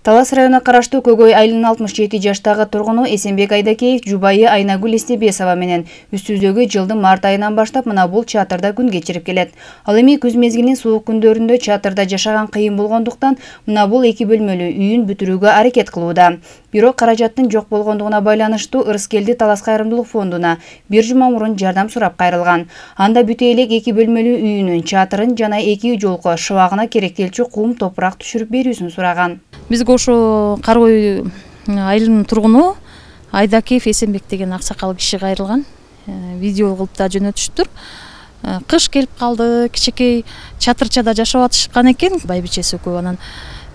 Талас районуна караштуу Көгөй айылынын 67 жаштагы тургуну Эсенбек Айдакеев жубайы Айнагүл Эстебесова менен үстүздөгү жылдын март айынан баштап мына бул чатырда күн кечирип келет. Ал эми күз мезгилинин суук күндөрүндө чатырда жашаган кыйын болгондуктан мына бул 2 бөлмөлүү үйүн бүтүрүүгө аракет кылууда. Бирок каражаттын жок болгондугуна байланыштуу Ырыскелди Талас кайрымдуулук фондуна бир жума мурун жардам сурап кайрылган. Анда бүтө элек 2 бөлмөлүү үйүнүн чатырын жана 2 жолко шыбагына керектелчү кум топурак түшүрүп берүүсүн сураган. Бизге ошо Каргой айылынын тургуну Айдакеев Эсенбек деген аксакал киши кайрылган. Видео кылып да жөнөтүштүр. Кыш келип калды, кичекей чатырчада жашап атышкан экен. Байбичеси экөө анан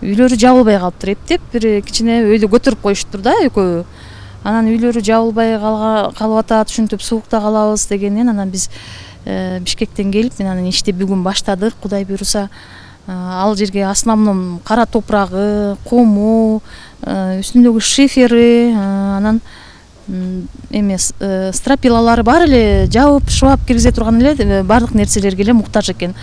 үйлөрү жабылбай калыптыр. Эптеп бир кичине өйдө көтөрүп коюштур да экөө. Анан үйлөрү жабылбай калып атат, ушинтип суукта калабыз дегеннен анан биз Бишкектен келип, мен анан ишти бүгүн баштадык. Кудай буйруса, ал жерге основном кара топурагы, куму, үстүндөгү шифери, анан эмес стропилалары бар эле, жабып, шыбап киргизе турган эле бардык нерселерге эле муктаж экен.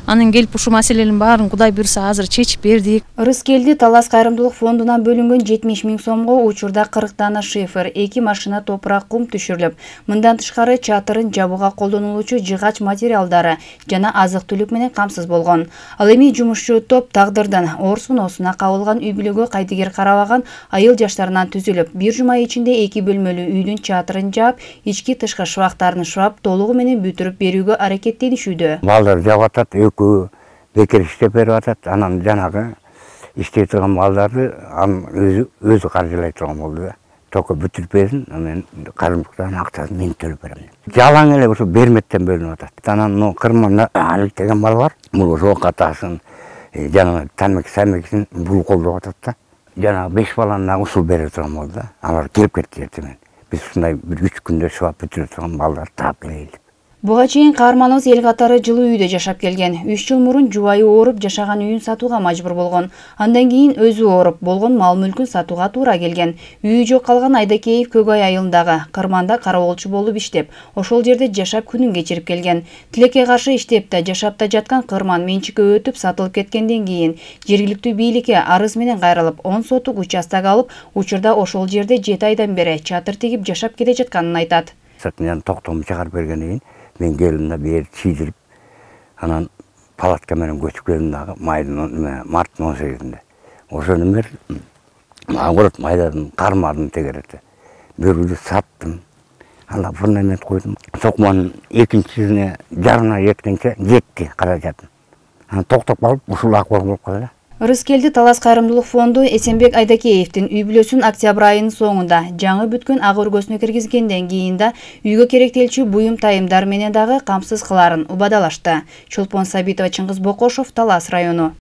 Анын келип ушу маселенин баарын Кудай буйруса азыр чечип бердик. Ырыскелди Талас кайрымдуулук фондунан бөлүнгөн 70 000 сомго учурда 40 дана шифер, 2 машина топурак кум түшүрүлүп, мындан тышкары чатырын жабууга колдонулуучу жыгач материалдары жана азык-түлүк менен камсыз болгон. Ал эми жумушчу топ тагдырдын оор сыноосуна кабылган үй бүлөгө кайдыгер карабаган айыл жаштарынан түзүлүп, бир жума ичинде 2 бөлмөлүү үйдүн чатырын жаап, ички тышкы шыбактарын шыбап, толугу менен бүтүрүп берүүгө аракеттенишүүдө. Балдар жап атат, бекер иштеп берип атат, анан жанагы иштей турган малдарды өзү каржылай турган болду да. Только бүтүрүп берсин, мен карымдыктан акчасын мен төлөп берем. Жалаң эле ушу берметтен бөлүнүп атат. Анан кырманда Алик деген бала бар. Бул ошо катасын, жанагы тамеки-самекисин бул колдоп атат да. Жанагы 5 баланы ушул берип турган болду да. Алар келип кетти эртең. Биз ушундай бир 3 күндө шыбап бүтүрүп турган балдар таап келели. Буга чейин каарманыбыз эл катары жылуу үйдө жашап келген. 3 жыл мурун жубайы ооруп жашаган үйүн сатууга мажбур болгон. Андан кийин өзү ооруп болгон мал-мүлкүн сатууга туура келген. Үйү жок калган Айдакеев Көгөй айылындагы Кырманда кароолчу болуп иштеп, ошол жерде жашап күнүн кечирип келген. Тилекке каршы иштеп да жашап да жаткан Кырман менчикке өтүп сатылып кеткенден кийин жергиликтүү бийликке арыз менен кайрылып, 10 сотук участок алып, учурда ошол жерде 7 айдан бери чатыр тигип жашап келе жатканын айтат. Сатынан токтом чыгарып бергенден кийин мен келдим бери чийдирип, анан палатка менен көчүп келдим дагы марттын 18-inde. Ошону бер агырот майдадан кармадым тегеретти. Бирөөдү саттым. Анда фундамент койдум. Сокманын экинчисине жарына жеткенче жетти каражатым. Анан токтоп калып, ушул акыбар болуп калды. Ырыскелди Талас кайрымдуулук фонду Эсенбек Айдакеевдин үй бүлөсүн октябрь айынын соңунда жаңы бүткөн ак өргөсүнө киргизгенден кийин да үйгө керектелчү буюм тайымдар менен дагы камсыз кылаарын убадалашты. Чолпон Сабитова, Чыңгыз Бокошов, Талас району.